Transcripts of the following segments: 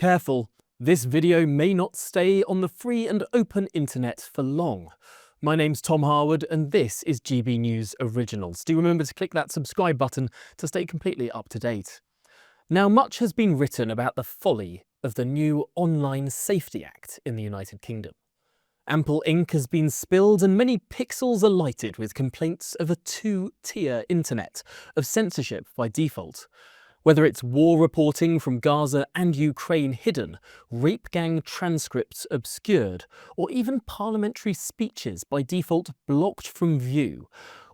Careful, this video may not stay on the free and open internet for long. My name's Tom Harwood and this is GB News Originals. Do remember to click that subscribe button to stay completely up to date. Now, much has been written about the folly of the new Online Safety Act in the United Kingdom. Ample ink has been spilled and many pixels are lighted with complaints of a two-tier internet, of censorship by default. Whether it's war reporting from Gaza and Ukraine hidden, rape gang transcripts obscured, or even parliamentary speeches by default blocked from view,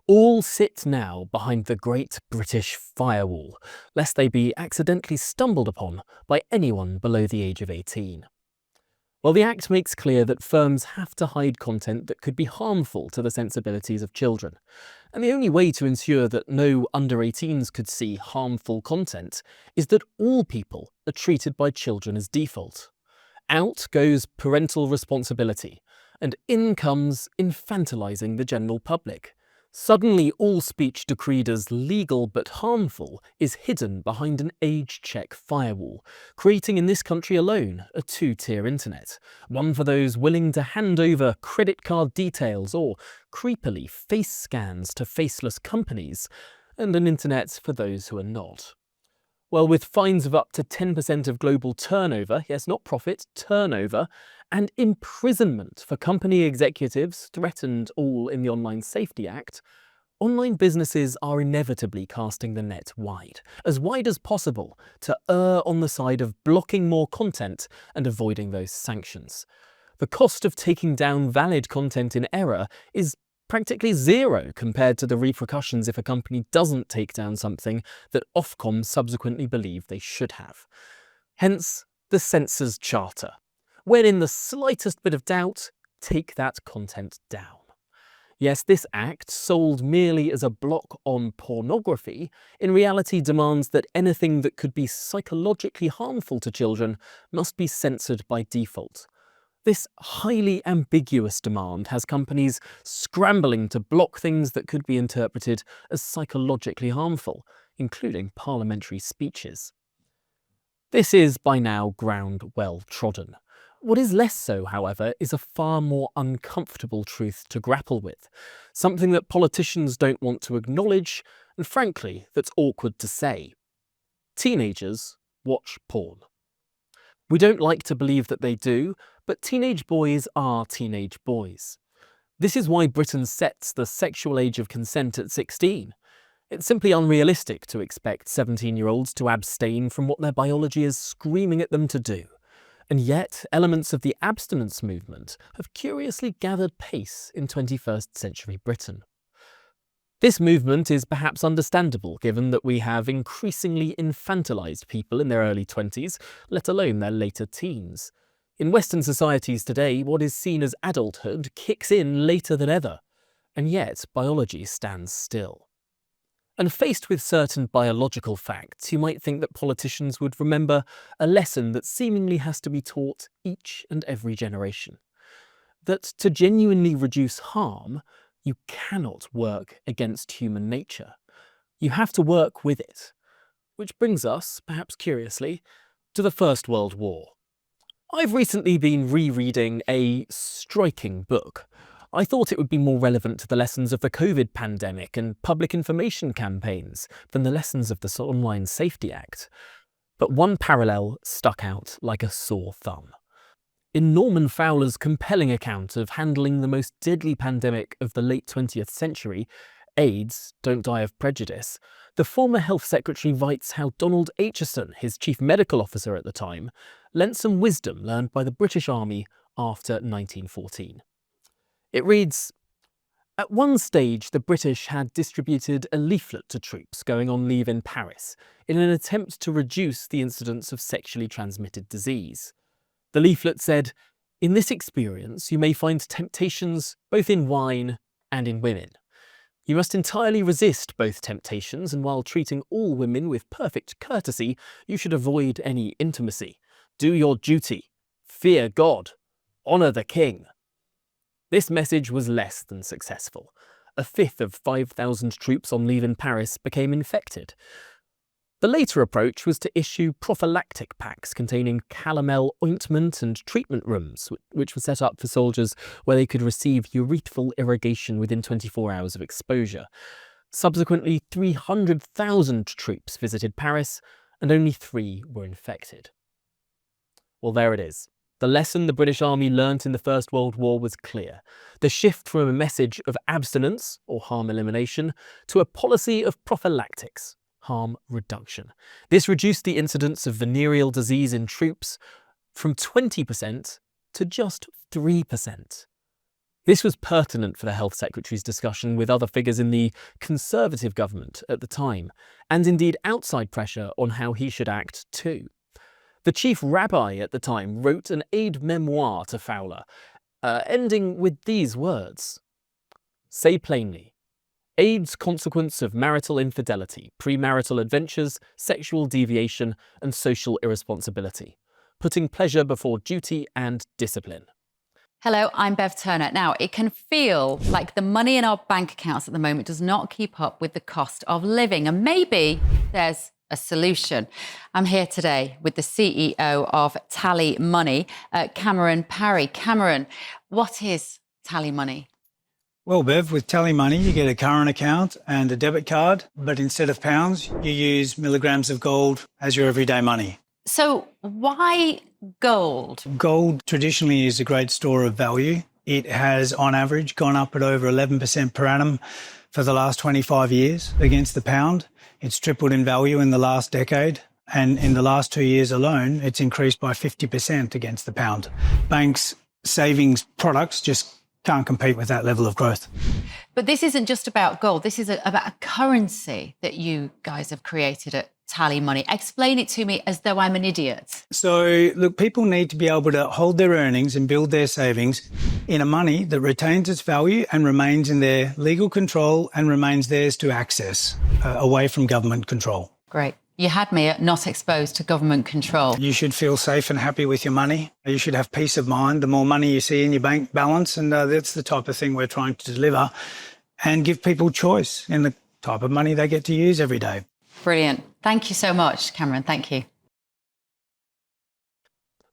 all sit now behind the Great British Firewall, lest they be accidentally stumbled upon by anyone below the age of 18. Well, the Act makes clear that firms have to hide content that could be harmful to the sensibilities of children. And the only way to ensure that no under-18s could see harmful content is that all people are treated by children as default. Out goes parental responsibility, and in comes infantilizing the general public. Suddenly, all speech decreed as legal but harmful is hidden behind an age-check firewall, creating in this country alone a two-tier internet, one for those willing to hand over credit card details or creepily face scans to faceless companies, and an internet for those who are not. Well, with fines of up to 10% of global turnover, yes, not profit, turnover, and imprisonment for company executives threatened all in the Online Safety Act, online businesses are inevitably casting the net wide as possible, to err on the side of blocking more content and avoiding those sanctions. The cost of taking down valid content in error is practically zero compared to the repercussions if a company doesn't take down something that Ofcom subsequently believe they should have. Hence, the censor's charter. When in the slightest bit of doubt, take that content down. Yes, this act, sold merely as a block on pornography, in reality demands that anything that could be psychologically harmful to children must be censored by default. This highly ambiguous demand has companies scrambling to block things that could be interpreted as psychologically harmful, including parliamentary speeches. This is by now ground well trodden. What is less so, however, is a far more uncomfortable truth to grapple with, something that politicians don't want to acknowledge, and frankly, that's awkward to say. Teenagers watch porn. We don't like to believe that they do, but teenage boys are teenage boys. This is why Britain sets the sexual age of consent at 16. It's simply unrealistic to expect 17-year-olds to abstain from what their biology is screaming at them to do. And yet, elements of the abstinence movement have curiously gathered pace in 21st century Britain. This movement is perhaps understandable given that we have increasingly infantilized people in their early 20s, let alone their later teens. In Western societies today, what is seen as adulthood kicks in later than ever, and yet biology stands still. And faced with certain biological facts, you might think that politicians would remember a lesson that seemingly has to be taught each and every generation. That to genuinely reduce harm, you cannot work against human nature. You have to work with it. Which brings us, perhaps curiously, to the First World War. I've recently been rereading a striking book. I thought it would be more relevant to the lessons of the COVID pandemic and public information campaigns than the lessons of the Online Safety Act. But one parallel stuck out like a sore thumb. In Norman Fowler's compelling account of handling the most deadly pandemic of the late 20th century, AIDS, Don't Die of Prejudice, the former Health Secretary writes how Donald Acheson, his chief medical officer at the time, lent some wisdom learned by the British Army after 1914. It reads, "At one stage the British had distributed a leaflet to troops going on leave in Paris in an attempt to reduce the incidence of sexually transmitted disease. The leaflet said, 'In this experience you may find temptations both in wine and in women. You must entirely resist both temptations, and while treating all women with perfect courtesy, you should avoid any intimacy. Do your duty. Fear God. Honour the King.' This message was less than successful. A fifth of 5,000 troops on leave in Paris became infected. The later approach was to issue prophylactic packs containing calomel ointment and treatment rooms, which were set up for soldiers where they could receive urethral irrigation within 24 hours of exposure. Subsequently, 300,000 troops visited Paris, and only 3 were infected. Well, there it is. The lesson the British Army learnt in the First World War was clear. The shift from a message of abstinence, or harm elimination, to a policy of prophylactics, harm reduction. This reduced the incidence of venereal disease in troops from 20% to just 3%. This was pertinent for the Health Secretary's discussion with other figures in the Conservative government at the time, and indeed outside pressure on how he should act too. The chief rabbi at the time wrote an aide memoir to Fowler, ending with these words: "Say plainly, AIDS consequence of marital infidelity, premarital adventures, sexual deviation, and social irresponsibility, putting pleasure before duty and discipline." Hello, I'm Bev Turner. Now, it can feel like the money in our bank accounts at the moment does not keep up with the cost of living, and maybe there's a solution. I'm here today with the CEO of TallyMoney, Cameron Parry. Cameron, what is TallyMoney? Well, Bev, with TallyMoney, you get a current account and a debit card, but instead of pounds, you use milligrams of gold as your everyday money. So why gold? Gold traditionally is a great store of value. It has, on average, gone up at over 11% per annum for the last 25 years against the pound. It's tripled in value in the last decade. And in the last 2 years alone, it's increased by 50% against the pound. Banks' savings products just can't compete with that level of growth. But this isn't just about gold. This is about a currency that you guys have created at TallyMoney. Explain it to me as though I'm an idiot. So, look, people need to be able to hold their earnings and build their savings in a money that retains its value and remains in their legal control and remains theirs to access, away from government control. Great. You had me at not exposed to government control. You should feel safe and happy with your money. You should have peace of mind the more money you see in your bank balance, and that's the type of thing we're trying to deliver, and give people choice in the type of money they get to use every day. Brilliant. Thank you so much, Cameron. Thank you.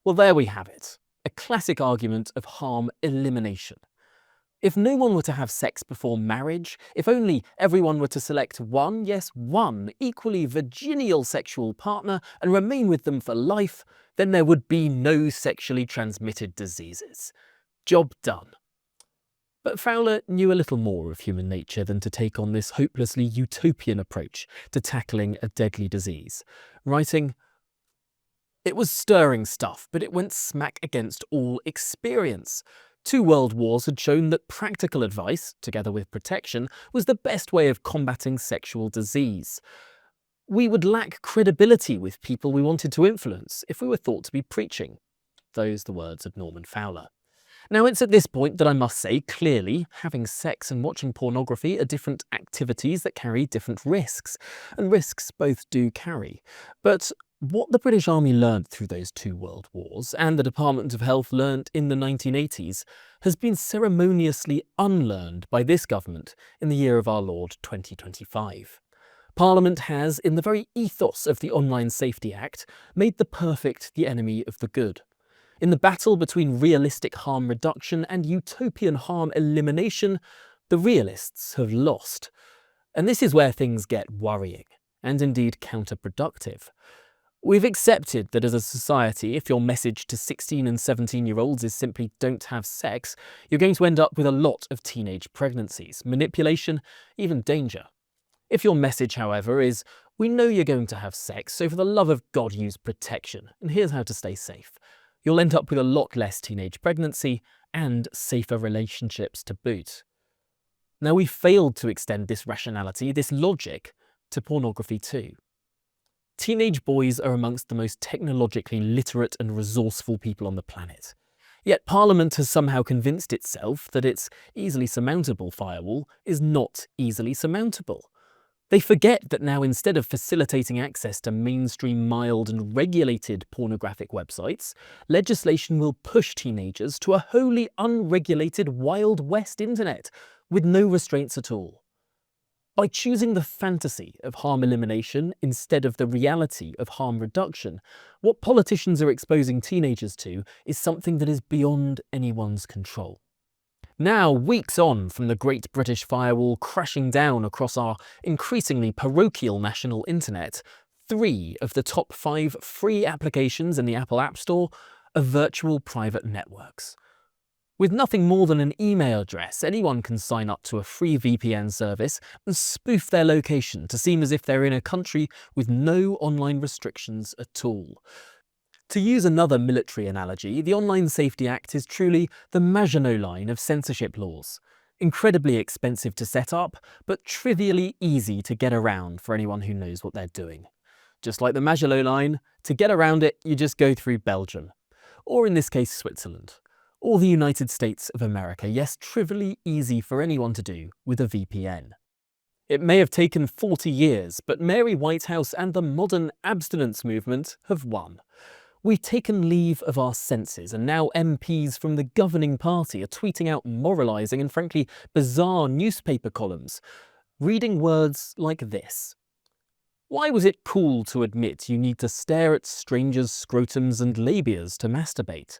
Well, there we have it. A classic argument of harm elimination. If no one were to have sex before marriage, if only everyone were to select one, yes, one, equally virginal sexual partner and remain with them for life, then there would be no sexually transmitted diseases. Job done. But Fowler knew a little more of human nature than to take on this hopelessly utopian approach to tackling a deadly disease, writing, "It was stirring stuff, but it went smack against all experience. 2 world wars had shown that practical advice, together with protection, was the best way of combating sexual disease. We would lack credibility with people we wanted to influence if we were thought to be preaching." Those the words of Norman Fowler. Now, it's at this point that I must say, clearly, having sex and watching pornography are different activities that carry different risks, and risks both do carry. But what the British Army learnt through those 2 world wars, and the Department of Health learnt in the 1980s, has been ceremoniously unlearned by this government in the year of our Lord 2025. Parliament has, in the very ethos of the Online Safety Act, made the perfect the enemy of the good. In the battle between realistic harm reduction and utopian harm elimination, the realists have lost. And this is where things get worrying, and indeed counterproductive. We've accepted that as a society, if your message to 16 and 17-year-olds is simply don't have sex, you're going to end up with a lot of teenage pregnancies, manipulation, even danger. If your message, however, is we know you're going to have sex, so for the love of God use protection, and here's how to stay safe, you'll end up with a lot less teenage pregnancy and safer relationships to boot. Now, we failed to extend this rationality, this logic, to pornography too. Teenage boys are amongst the most technologically literate and resourceful people on the planet. Yet Parliament has somehow convinced itself that its easily surmountable firewall is not easily surmountable. They forget that now, instead of facilitating access to mainstream, mild and regulated pornographic websites, legislation will push teenagers to a wholly unregulated Wild West internet with no restraints at all. By choosing the fantasy of harm elimination instead of the reality of harm reduction, what politicians are exposing teenagers to is something that is beyond anyone's control. Now, weeks on from the Great British Firewall crashing down across our increasingly parochial national internet, 3 of the top 5 free applications in the Apple App Store are virtual private networks. With nothing more than an email address, anyone can sign up to a free VPN service and spoof their location to seem as if they're in a country with no online restrictions at all. To use another military analogy, the Online Safety Act is truly the Maginot Line of censorship laws. Incredibly expensive to set up, but trivially easy to get around for anyone who knows what they're doing. Just like the Maginot Line, to get around it, you just go through Belgium. Or in this case, Switzerland. Or the United States of America. Yes, trivially easy for anyone to do with a VPN. It may have taken 40 years, but Mary Whitehouse and the modern abstinence movement have won. We've taken leave of our senses, and now MPs from the governing party are tweeting out moralising and frankly bizarre newspaper columns, reading words like this. Why was it cool to admit you need to stare at strangers' scrotums and labias to masturbate?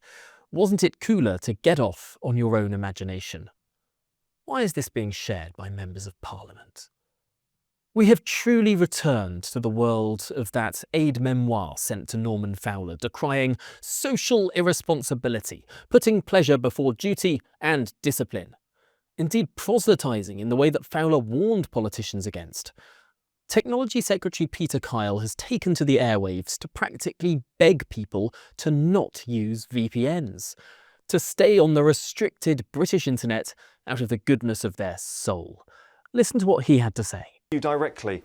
Wasn't it cooler to get off on your own imagination? Why is this being shared by members of Parliament? We have truly returned to the world of that aide-memoire sent to Norman Fowler, decrying social irresponsibility, putting pleasure before duty and discipline. Indeed, proselytising in the way that Fowler warned politicians against. Technology Secretary Peter Kyle has taken to the airwaves to practically beg people to not use VPNs, to stay on the restricted British internet out of the goodness of their soul. Listen to what he had to say. Directly.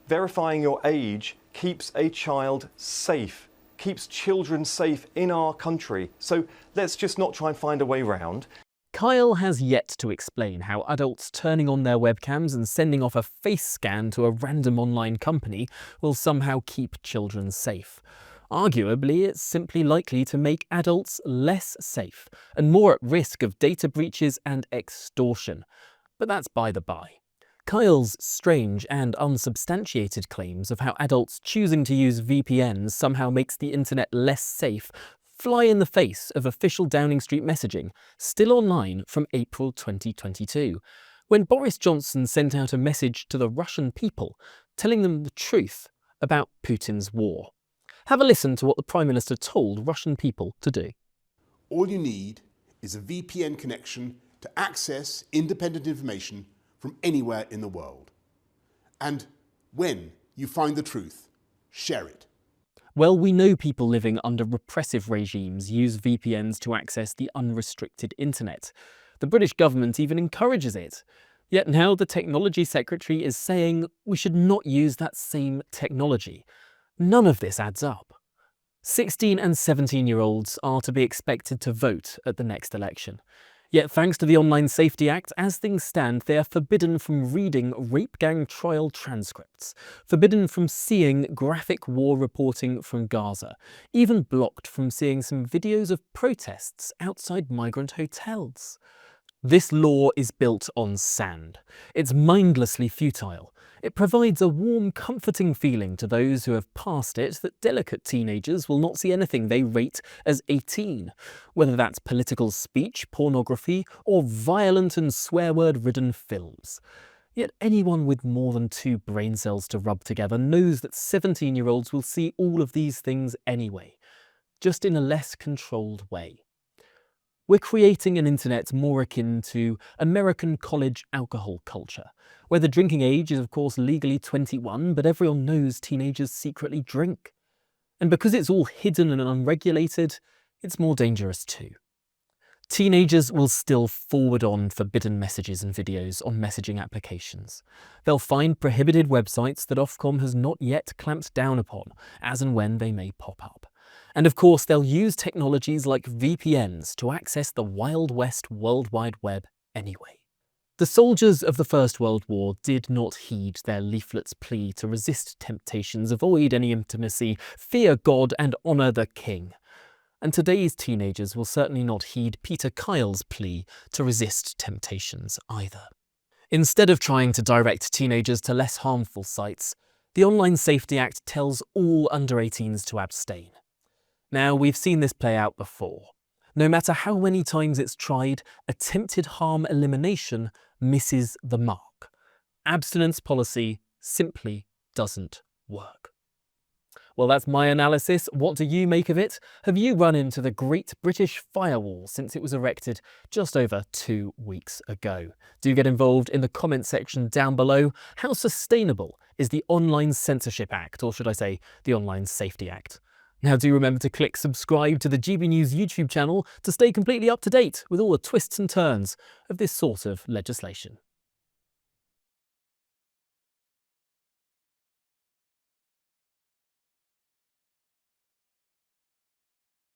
Verifying your age keeps a child safe, keeps children safe in our country. So let's just not try and find a way round. Kyle has yet to explain how adults turning on their webcams and sending off a face scan to a random online company will somehow keep children safe. Arguably, it's simply likely to make adults less safe and more at risk of data breaches and extortion. But that's by the by. Kyle's strange and unsubstantiated claims of how adults choosing to use VPNs somehow makes the internet less safe fly in the face of official Downing Street messaging, still online from April 2022, when Boris Johnson sent out a message to the Russian people telling them the truth about Putin's war. Have a listen to what the Prime Minister told Russian people to do. All you need is a VPN connection to access independent information from anywhere in the world. And when you find the truth, share it. Well, we know people living under repressive regimes use VPNs to access the unrestricted internet. The British government even encourages it. Yet now the Technology Secretary is saying we should not use that same technology. None of this adds up. 16 and 17-year-olds are to be expected to vote at the next election. Yet thanks to the Online Safety Act, as things stand, they are forbidden from reading rape gang trial transcripts, forbidden from seeing graphic war reporting from Gaza, even blocked from seeing some videos of protests outside migrant hotels. This law is built on sand. It's mindlessly futile. It provides a warm, comforting feeling to those who have passed it that delicate teenagers will not see anything they rate as 18, whether that's political speech, pornography, or violent and swear-word-ridden films. Yet anyone with more than 2 brain cells to rub together knows that 17-year-olds will see all of these things anyway, just in a less controlled way. We're creating an internet more akin to American college alcohol culture, where the drinking age is of course legally 21, but everyone knows teenagers secretly drink. And because it's all hidden and unregulated, it's more dangerous too. Teenagers will still forward on forbidden messages and videos on messaging applications. They'll find prohibited websites that Ofcom has not yet clamped down upon, as and when they may pop up. And of course, they'll use technologies like VPNs to access the Wild West World Wide Web anyway. The soldiers of the First World War did not heed their leaflet's plea to resist temptations, avoid any intimacy, fear God and honour the King. And today's teenagers will certainly not heed Peter Kyle's plea to resist temptations either. Instead of trying to direct teenagers to less harmful sites, the Online Safety Act tells all under 18s to abstain. Now, we've seen this play out before. No matter how many times it's tried, attempted harm elimination misses the mark. Abstinence policy simply doesn't work. Well, that's my analysis. What do you make of it? Have you run into the Great British Firewall since it was erected just over 2 weeks ago? Do get involved in the comment section down below. How sustainable is the Online Censorship Act, or should I say the Online Safety Act? Now do remember to click subscribe to the GB News YouTube channel to stay completely up to date with all the twists and turns of this sort of legislation.